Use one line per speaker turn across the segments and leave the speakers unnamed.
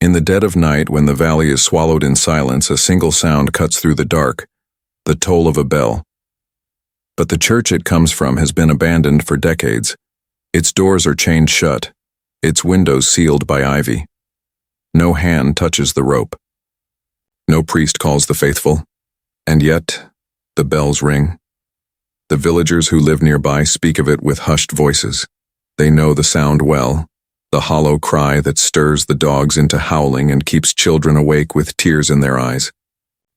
In the dead of night, when the valley is swallowed in silence, a single sound cuts through the dark, the toll of a bell. But the church it comes from has been abandoned for decades. Its doors are chained shut, its windows sealed by ivy. No hand touches the rope. No priest calls the faithful, and yet the bells ring. The villagers who live nearby speak of it with hushed voices. They know the sound well, the hollow cry that stirs the dogs into howling and keeps children awake with tears in their eyes.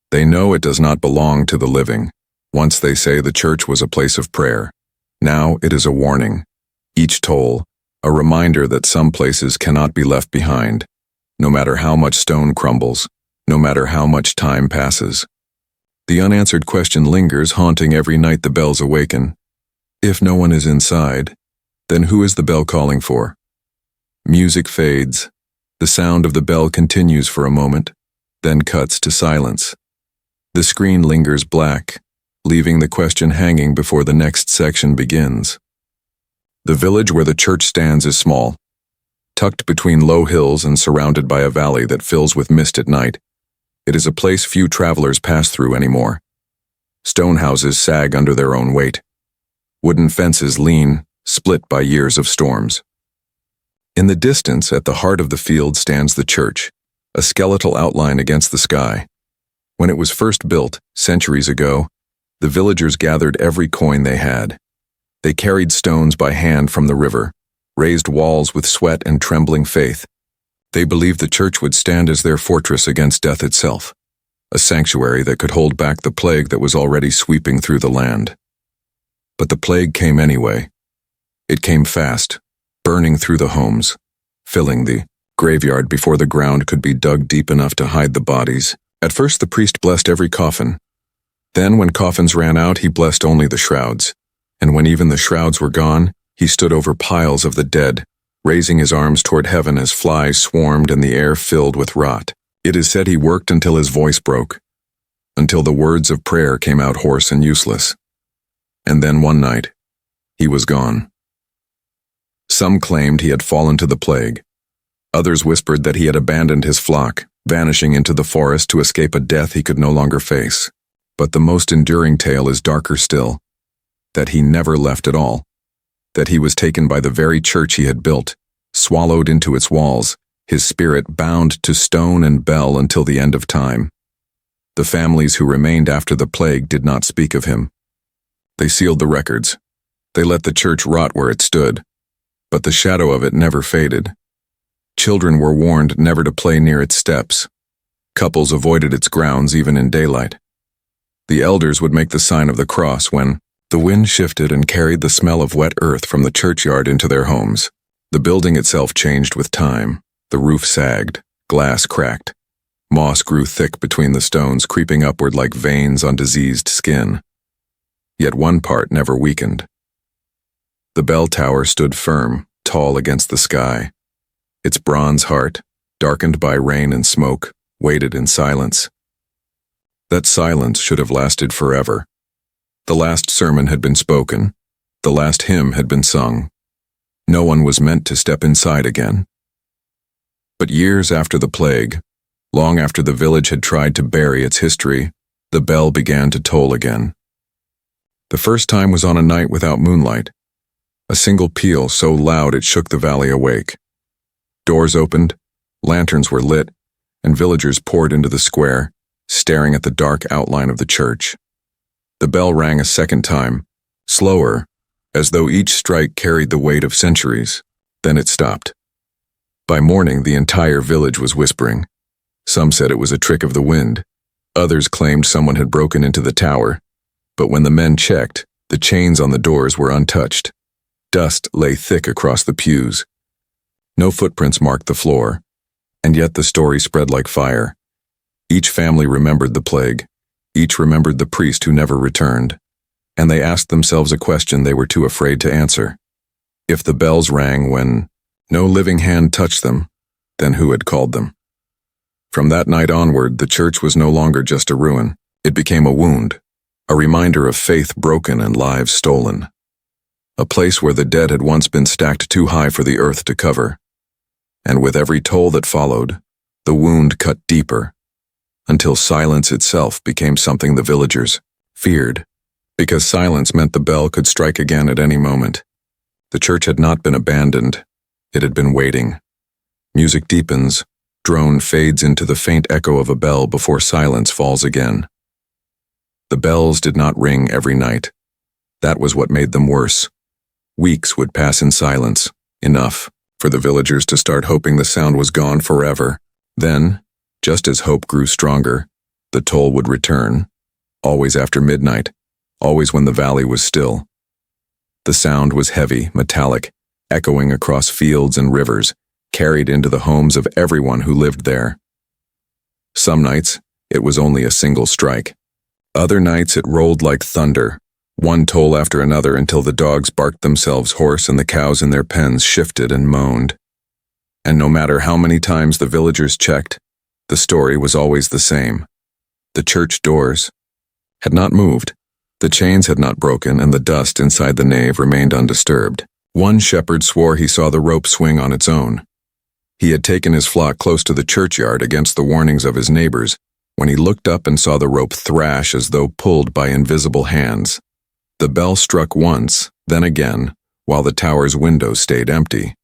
They know it does not belong to the living. Once they say the church was a place of prayer. Now it is a warning. Each toll, a reminder that some places cannot be left behind, no matter how much stone crumbles, no matter how much time passes. The unanswered question lingers, haunting every night the bells awaken. If no one is inside, then who is the bell calling for? Music fades. The sound of the bell continues for a moment, then cuts to silence. The screen lingers black, leaving the question hanging before the next section begins. The village where the church stands is small, tucked between low hills and surrounded by a valley that fills with mist at night. It is a place few travelers pass through anymore. Stone houses sag under their own weight. Wooden fences lean, split by years of storms. In the distance, at the heart of the field, stands the church, a skeletal outline against the sky. When it was first built, centuries ago, the villagers gathered every coin they had. They carried stones by hand from the river, raised walls with sweat and trembling faith. They believed the church would stand as their fortress against death itself, a sanctuary that could hold back the plague that was already sweeping through the land. But the plague came anyway. It came fast, burning through the homes, filling the graveyard before the ground could be dug deep enough to hide the bodies. At first the priest blessed every coffin. Then when coffins ran out, he blessed only the shrouds. And when even the shrouds were gone, he stood over piles of the dead, raising his arms toward heaven as flies swarmed and the air filled with rot. It is said he worked until his voice broke, until the words of prayer came out hoarse and useless. And then one night, he was gone. Some claimed he had fallen to the plague. Others whispered that he had abandoned his flock, vanishing into the forest to escape a death he could no longer face. But the most enduring tale is darker still, that he never left at all, that he was taken by the very church he had built, swallowed into its walls, his spirit bound to stone and bell until the end of time. The families who remained after the plague did not speak of him. They sealed the records. They let the church rot where it stood, but the shadow of it never faded. Children were warned never to play near its steps. Couples avoided its grounds even in daylight. The elders would make the sign of the cross when the wind shifted and carried the smell of wet earth from the churchyard into their homes. The building itself changed with time. The roof sagged, glass cracked. Moss grew thick between the stones, creeping upward like veins on diseased skin. Yet one part never weakened. The bell tower stood firm, tall against the sky. Its bronze heart, darkened by rain and smoke, waited in silence. That silence should have lasted forever. The last sermon had been spoken. The last hymn had been sung. No one was meant to step inside again. But years after the plague, long after the village had tried to bury its history, the bell began to toll again. The first time was on a night without moonlight. A single peal so loud it shook the valley awake. Doors opened, lanterns were lit, and villagers poured into the square, staring at the dark outline of the church. The bell rang a second time, slower, as though each strike carried the weight of centuries. Then it stopped. By morning, the entire village was whispering. Some said it was a trick of the wind. Others claimed someone had broken into the tower. But when the men checked, the chains on the doors were untouched. Dust lay thick across the pews. No footprints marked the floor, and yet the story spread like fire. Each family remembered the plague. Each remembered the priest who never returned. And they asked themselves a question they were too afraid to answer. If the bells rang when no living hand touched them, then who had called them? From that night onward, the church was no longer just a ruin. It became a wound, a reminder of faith broken and lives stolen. A place where the dead had once been stacked too high for the earth to cover. And with every toll that followed, The wound cut deeper, until silence itself became something the villagers feared, because silence meant the bell could strike again at any moment. The church had not been abandoned. It had been waiting. Music deepens, drone fades into the faint echo of a bell before silence falls again. The bells did not ring every night. That was what made them worse. Weeks would pass in silence, enough for the villagers to start hoping the sound was gone forever. Then, just as hope grew stronger, the toll would return, always after midnight, always when the valley was still. The sound was heavy, metallic, echoing across fields and rivers, carried into the homes of everyone who lived there. Some nights, it was only a single strike. Other nights it rolled like thunder, one toll after another until the dogs barked themselves hoarse and the cows in their pens shifted and moaned. And no matter how many times the villagers checked, the story was always the same. The church doors had not moved, the chains had not broken, and the dust inside the nave remained undisturbed. One shepherd swore he saw the rope swing on its own. He had taken his flock close to the churchyard against the warnings of his neighbors when he looked up and saw the rope thrash as though pulled by invisible hands. The bell struck once, then again, while the tower's windows stayed empty.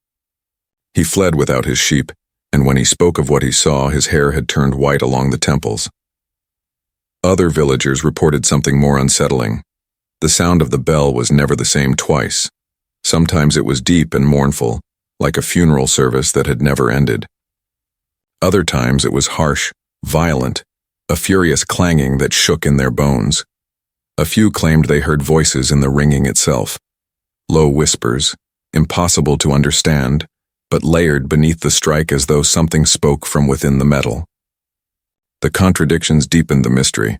He fled without his sheep, and when he spoke of what he saw, his hair had turned white along the temples. Other villagers reported something more unsettling. The sound of the bell was never the same twice. Sometimes it was deep and mournful, like a funeral service that had never ended. Other times it was harsh, violent, a furious clanging that shook in their bones. A few claimed they heard voices in the ringing itself, low whispers, impossible to understand, but layered beneath the strike as though something spoke from within the metal. The contradictions deepened the mystery.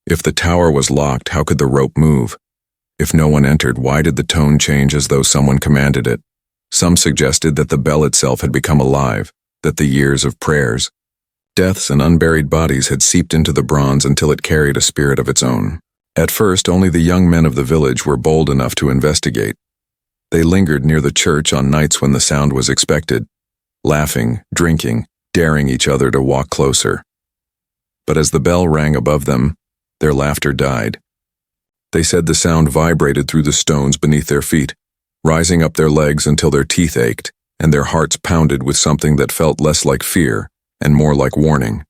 If the tower was locked, how could the rope move? If no one entered, why did the tone change as though someone commanded it? Some suggested that the bell itself had become alive, that the years of prayers, deaths, and unburied bodies had seeped into the bronze until it carried a spirit of its own. At first, only the young men of the village were bold enough to investigate. They lingered near the church on nights when the sound was expected, laughing, drinking, daring each other to walk closer. But as the bell rang above them, their laughter died. They said the sound vibrated through the stones beneath their feet, rising up their legs until their teeth ached and their hearts pounded with something that felt less like fear and more like warning.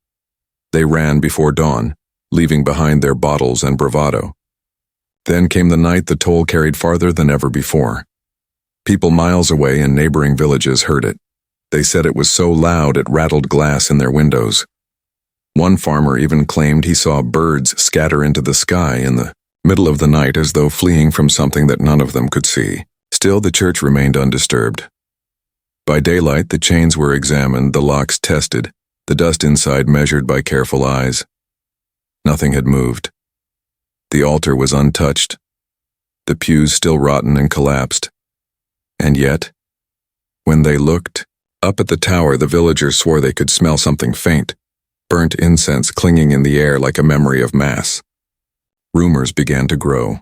They ran before dawn, leaving behind their bottles and bravado. Then came the night the toll carried farther than ever before. People miles away in neighboring villages heard it. They said it was so loud it rattled glass in their windows. One farmer even claimed he saw birds scatter into the sky in the middle of the night as though fleeing from something that none of them could see. Still, the church remained undisturbed. By daylight, the chains were examined, the locks tested, the dust inside measured by careful eyes. Nothing had moved. The altar was untouched, the pews still rotten and collapsed. And yet, when they looked up at the tower, the villagers swore they could smell something faint, burnt incense clinging in the air like a memory of Mass. Rumors began to grow.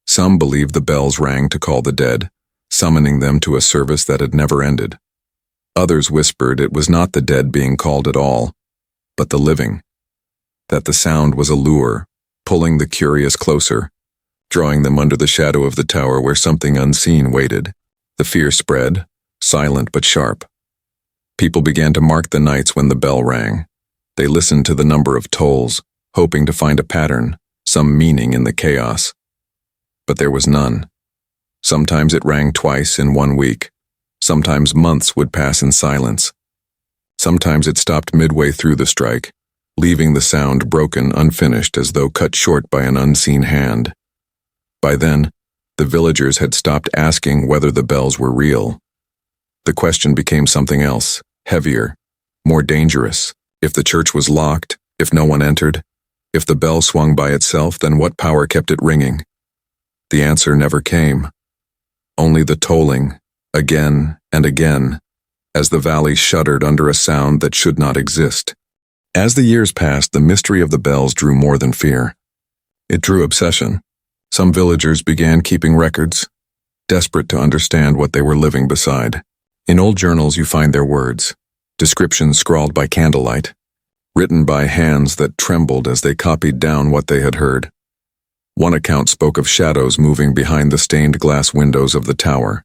Some believed the bells rang to call the dead, summoning them to a service that had never ended. Others whispered it was not the dead being called at all, but the living, that the sound was a lure, pulling the curious closer, drawing them under the shadow of the tower where something unseen waited. The fear spread, silent but sharp. People began to mark the nights when the bell rang. They listened to the number of tolls, hoping to find a pattern, some meaning in the chaos. But there was none. Sometimes it rang twice in 1 week. Sometimes months would pass in silence. Sometimes it stopped midway through the strike, leaving the sound broken, unfinished, as though cut short by an unseen hand. By then, the villagers had stopped asking whether the bells were real. The question became something else, heavier, more dangerous. If the church was locked, if no one entered, if the bell swung by itself, then what power kept it ringing? The answer never came. Only the tolling, again and again, as the valley shuddered under a sound that should not exist. As the years passed, the mystery of the bells drew more than fear. It drew obsession. Some villagers began keeping records, desperate to understand what they were living beside. In old journals you find their words. descriptions scrawled by candlelight, written by hands that trembled as they copied down what they had heard. One account spoke of shadows moving behind the stained glass windows of the tower.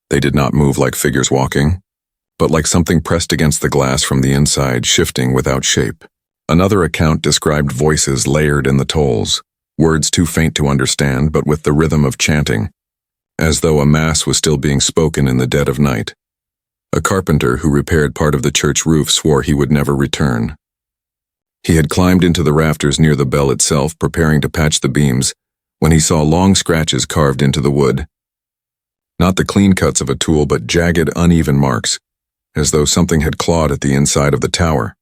They did not move like figures walking, but like something pressed against the glass from the inside, shifting without shape. Another account described voices layered in the tolls, words too faint to understand but with the rhythm of chanting, as though a mass was still being spoken in the dead of night. A carpenter who repaired part of the church roof swore he would never return. He had climbed into the rafters near the bell itself, preparing to patch the beams, when he saw long scratches carved into the wood. Not the clean cuts of a tool, but jagged, uneven marks, as though something had clawed at the inside of the tower.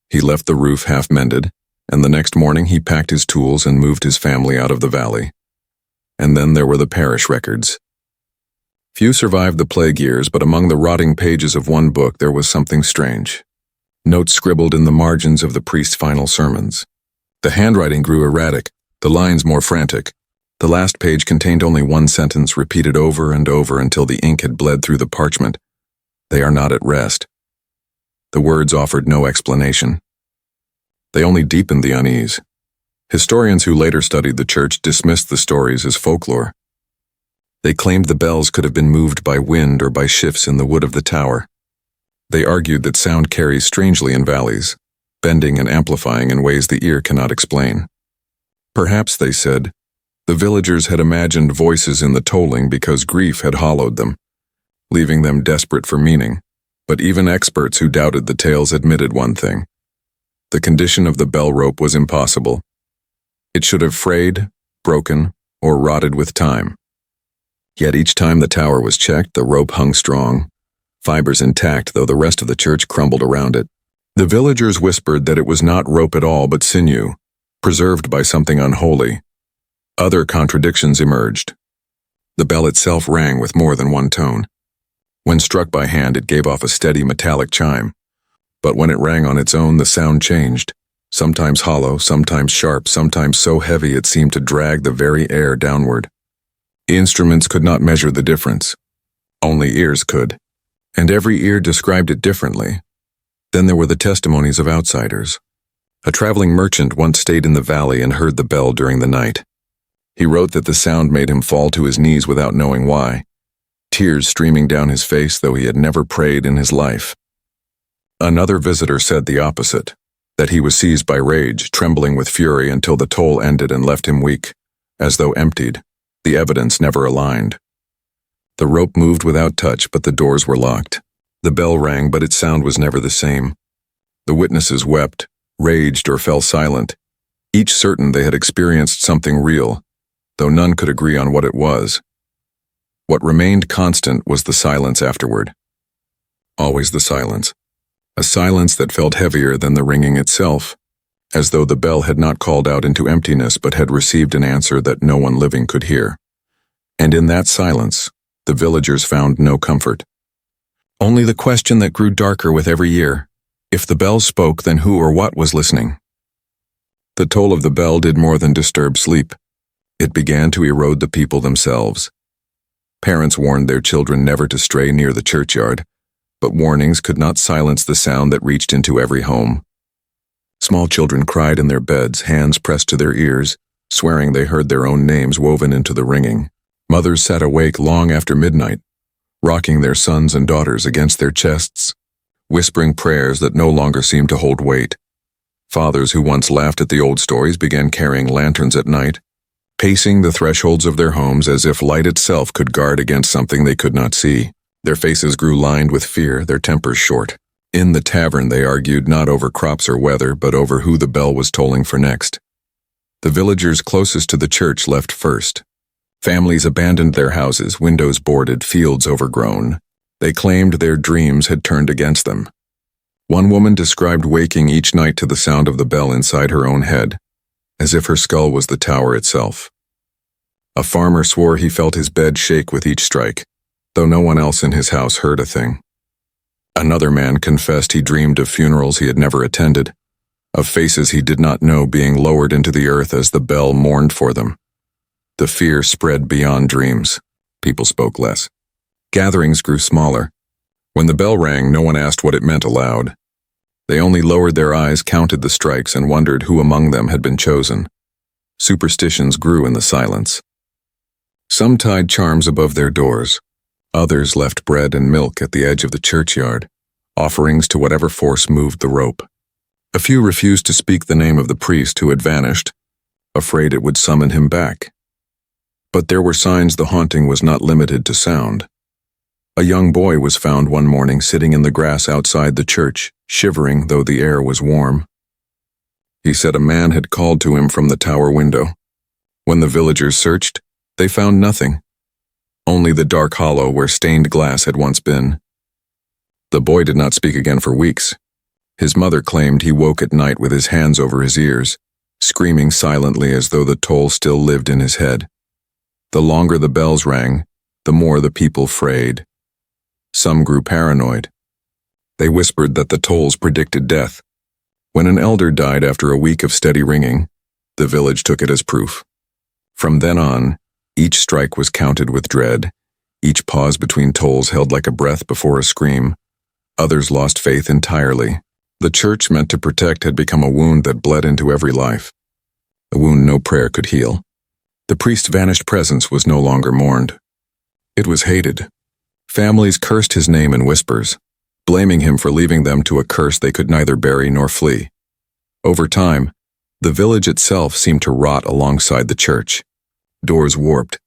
He left the roof half-mended, and the next morning he packed his tools and moved his family out of the valley. And then there were the parish records. Few survived the plague years, but among the rotting pages of one book there was something strange. Notes scribbled in the margins of the priest's final sermons. The handwriting grew erratic, the lines more frantic. The last page contained only one sentence repeated over and over until the ink had bled through the parchment. They are not at rest. The words offered no explanation. They only deepened the unease. Historians who later studied the church dismissed the stories as folklore. They claimed the bells could have been moved by wind or by shifts in the wood of the tower. They argued that sound carries strangely in valleys, bending and amplifying in ways the ear cannot explain. Perhaps, they said, the villagers had imagined voices in the tolling because grief had hollowed them, leaving them desperate for meaning. But even experts who doubted the tales admitted one thing. The condition of the bell rope was impossible. It should have frayed, broken, or rotted with time. Yet each time the tower was checked, the rope hung strong, fibers intact, though the rest of the church crumbled around it. The villagers whispered that it was not rope at all but sinew, preserved by something unholy. Other contradictions emerged. The bell itself rang with more than one tone. When struck by hand, it gave off a steady metallic chime. But when it rang on its own, the sound changed, sometimes hollow, sometimes sharp, sometimes so heavy it seemed to drag the very air downward. Instruments could not measure the difference. Only ears could. And every ear described it differently. Then there were the testimonies of outsiders. A traveling merchant once stayed in the valley and heard the bell during the night. He wrote that the sound made him fall to his knees without knowing why, tears streaming down his face though he had never prayed in his life. Another visitor said the opposite, that he was seized by rage, trembling with fury until the toll ended and left him weak, as though emptied. The evidence never aligned. The rope moved without touch, but the doors were locked. The bell rang, but its sound was never the same. The witnesses wept, raged, or fell silent, each certain they had experienced something real, though none could agree on what it was. What remained constant was the silence afterward. Always the silence. A silence that felt heavier than the ringing itself, as though the bell had not called out into emptiness but had received an answer that no one living could hear. And in that silence, the villagers found no comfort. Only the question that grew darker with every year. If the bell spoke, then who or what was listening? The toll of the bell did more than disturb sleep. It began to erode the people themselves. Parents warned their children never to stray near the churchyard, but warnings could not silence the sound that reached into every home. Small children cried in their beds, hands pressed to their ears, swearing they heard their own names woven into the ringing. Mothers sat awake long after midnight, rocking their sons and daughters against their chests, whispering prayers that no longer seemed to hold weight. Fathers who once laughed at the old stories began carrying lanterns at night, pacing the thresholds of their homes as if light itself could guard against something they could not see. Their faces grew lined with fear, their tempers short. In the tavern they argued not over crops or weather, but over who the bell was tolling for next. The villagers closest to the church left first. Families abandoned their houses, windows boarded, fields overgrown. They claimed their dreams had turned against them. One woman described waking each night to the sound of the bell inside her own head, as if her skull was the tower itself. A farmer swore he felt his bed shake with each strike, though no one else in his house heard a thing. Another man confessed he dreamed of funerals he had never attended, of faces he did not know being lowered into the earth as the bell mourned for them. The fear spread beyond dreams. People spoke less. Gatherings grew smaller. When the bell rang, no one asked what it meant aloud. They only lowered their eyes, counted the strikes, and wondered who among them had been chosen. Superstitions grew in the silence. Some tied charms above their doors. Others left bread and milk at the edge of the churchyard, offerings to whatever force moved the rope. A few refused to speak the name of the priest who had vanished, afraid it would summon him back. But there were signs the haunting was not limited to sound. A young boy was found one morning sitting in the grass outside the church, shivering though the air was warm. He said a man had called to him from the tower window. When the villagers searched, they found nothing, only the dark hollow where stained glass had once been. The boy did not speak again for weeks. His mother claimed he woke at night with his hands over his ears, screaming silently as though the toll still lived in his head. The longer the bells rang, the more the people frayed. Some grew paranoid. They whispered that the tolls predicted death. When an elder died after a week of steady ringing, the village took it as proof. From then on, each strike was counted with dread, each pause between tolls held like a breath before a scream. Others lost faith entirely. The church meant to protect had become a wound that bled into every life, a wound no prayer could heal. The priest's vanished presence was no longer mourned. It was hated. Families cursed his name in whispers, blaming him for leaving them to a curse they could neither bury nor flee. Over time, the village itself seemed to rot alongside the church. Doors warped,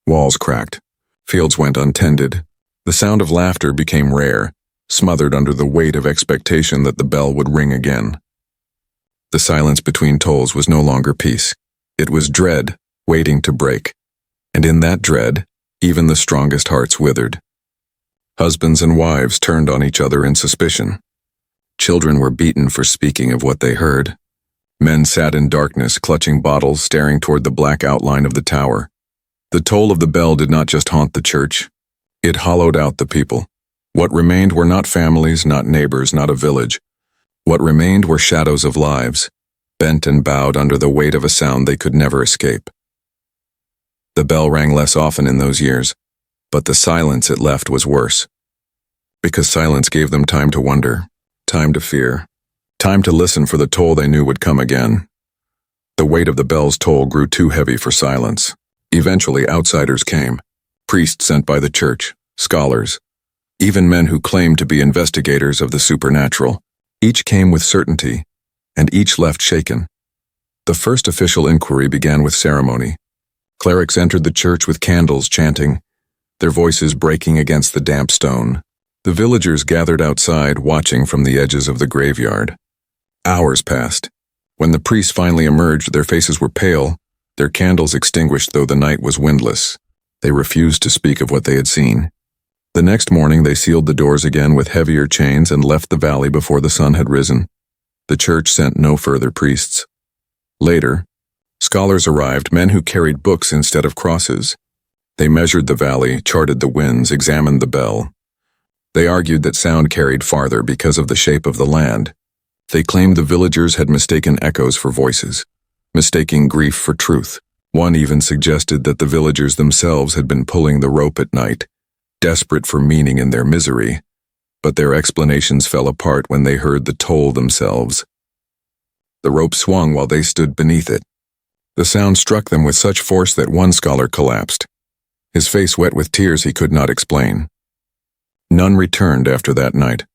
walls cracked, fields went untended. The sound of laughter became rare, smothered under the weight of expectation that the bell would ring again. The silence between tolls was no longer peace. It was dread, waiting to break. And in that dread, even the strongest hearts withered. Husbands and wives turned on each other in suspicion. Children were beaten for speaking of what they heard. Men sat in darkness, clutching bottles, staring toward the black outline of the tower. The toll of the bell did not just haunt the church. It hollowed out the people. What remained were not families, not neighbors, not a village. What remained were shadows of lives, bent and bowed under the weight of a sound they could never escape. The bell rang less often in those years, but the silence it left was worse. Because silence gave them time to wonder, time to fear, time to listen for the toll they knew would come again. The weight of the bell's toll grew too heavy for silence. Eventually, outsiders came, priests sent by the church, scholars, even men who claimed to be investigators of the supernatural. Each came with certainty, and each left shaken. The first official inquiry began with ceremony. Clerics entered the church with candles, chanting, their voices breaking against the damp stone. The villagers gathered outside, watching from the edges of the graveyard. Hours passed. When the priests finally emerged, their faces were pale, their candles extinguished though the night was windless. They refused to speak of what they had seen. The next morning they sealed the doors again with heavier chains and left the valley before the sun had risen. The church sent no further priests. Later, scholars arrived, men who carried books instead of crosses. They measured the valley, charted the winds, examined the bell. They argued that sound carried farther because of the shape of the land. They claimed the villagers had mistaken echoes for voices, mistaking grief for truth. One even suggested that the villagers themselves had been pulling the rope at night, desperate for meaning in their misery, but their explanations fell apart when they heard the toll themselves. The rope swung while they stood beneath it. The sound struck them with such force that one scholar collapsed, his face wet with tears he could not explain. None returned after that night.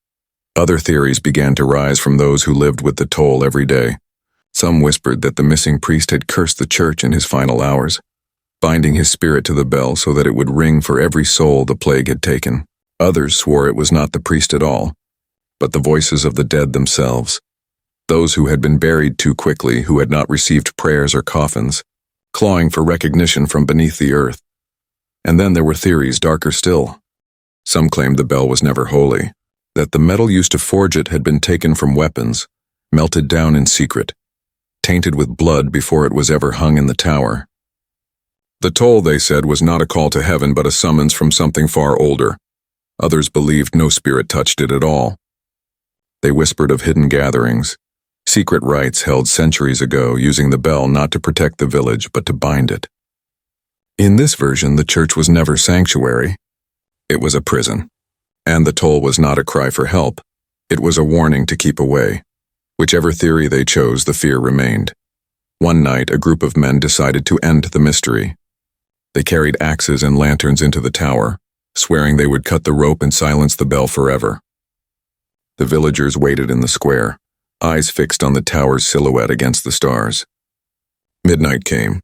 Other theories began to rise from those who lived with the toll every day. Some whispered that the missing priest had cursed the church in his final hours, binding his spirit to the bell so that it would ring for every soul the plague had taken. Others swore it was not the priest at all, but the voices of the dead themselves, those who had been buried too quickly, who had not received prayers or coffins, clawing for recognition from beneath the earth. And then there were theories darker still. Some claimed the bell was never holy, that the metal used to forge it had been taken from weapons, melted down in secret, tainted with blood before it was ever hung in the tower. The toll, they said, was not a call to heaven but a summons from something far older. Others believed no spirit touched it at all. They whispered of hidden gatherings, secret rites held centuries ago, using the bell not to protect the village but to bind it. In this version, the church was never sanctuary. It was a prison. And the toll was not a cry for help. It was a warning to keep away. Whichever theory they chose, the fear remained. One night, a group of men decided to end the mystery. They carried axes and lanterns into the tower, swearing they would cut the rope and silence the bell forever. The villagers waited in the square, eyes fixed on the tower's silhouette against the stars. Midnight came.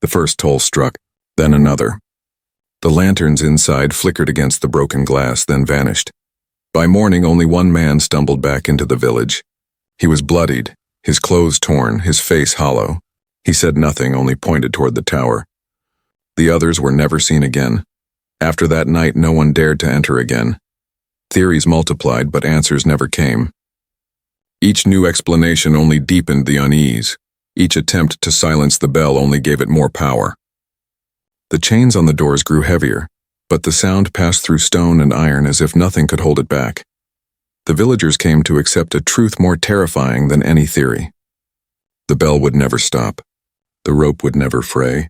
The first toll struck, then another. The lanterns inside flickered against the broken glass, then vanished. By morning, only one man stumbled back into the village. He was bloodied, his clothes torn, his face hollow. He said nothing, only pointed toward the tower. The others were never seen again. After that night, no one dared to enter again. Theories multiplied, but answers never came. Each new explanation only deepened the unease. Each attempt to silence the bell only gave it more power. The chains on the doors grew heavier, but the sound passed through stone and iron as if nothing could hold it back. The villagers came to accept a truth more terrifying than any theory. The bell would never stop. The rope would never fray.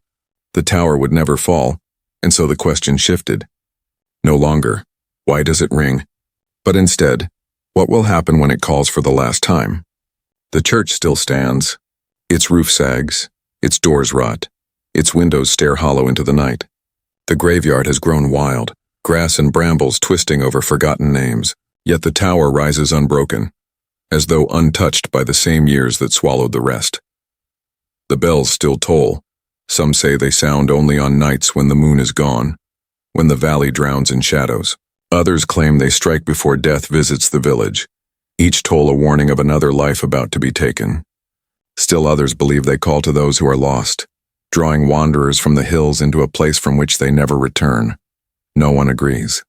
The tower would never fall, and so the question shifted. No longer, why does it ring? But instead, what will happen when it calls for the last time? The church still stands. Its roof sags, its doors rot, its windows stare hollow into the night. The graveyard has grown wild, grass and brambles twisting over forgotten names, yet the tower rises unbroken, as though untouched by the same years that swallowed the rest. The bells still toll. Some say they sound only on nights when the moon is gone, when the valley drowns in shadows. Others claim they strike before death visits the village, each toll a warning of another life about to be taken. Still others believe they call to those who are lost, drawing wanderers from the hills into a place from which they never return. No one agrees.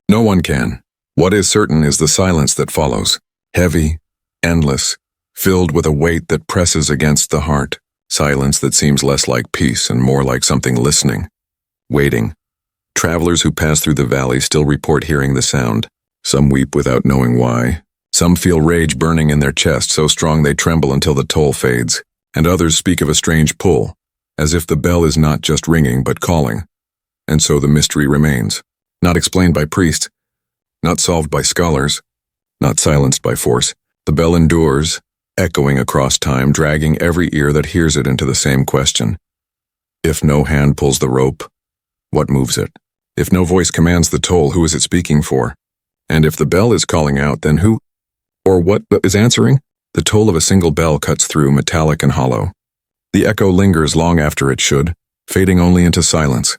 No one can. What is certain is the silence that follows, heavy, endless, filled with a weight that presses against the heart, silence that seems less like peace and more like something listening, waiting. Travelers who pass through the valley still report hearing the sound. Some weep without knowing why. Some feel rage burning in their chest so strong they tremble until the toll fades, and others speak of a strange pull, as if the bell is not just ringing but calling. And so the mystery remains, not explained by priests, not solved by scholars, not silenced by force. The bell endures, echoing across time, dragging every ear that hears it into the same question. If no hand pulls the rope, what moves it? If no voice commands the toll, who is it speaking for? And if the bell is calling out, then who or what is answering? The toll of a single bell cuts through, metallic and hollow. The echo lingers long after it should, fading only into silence.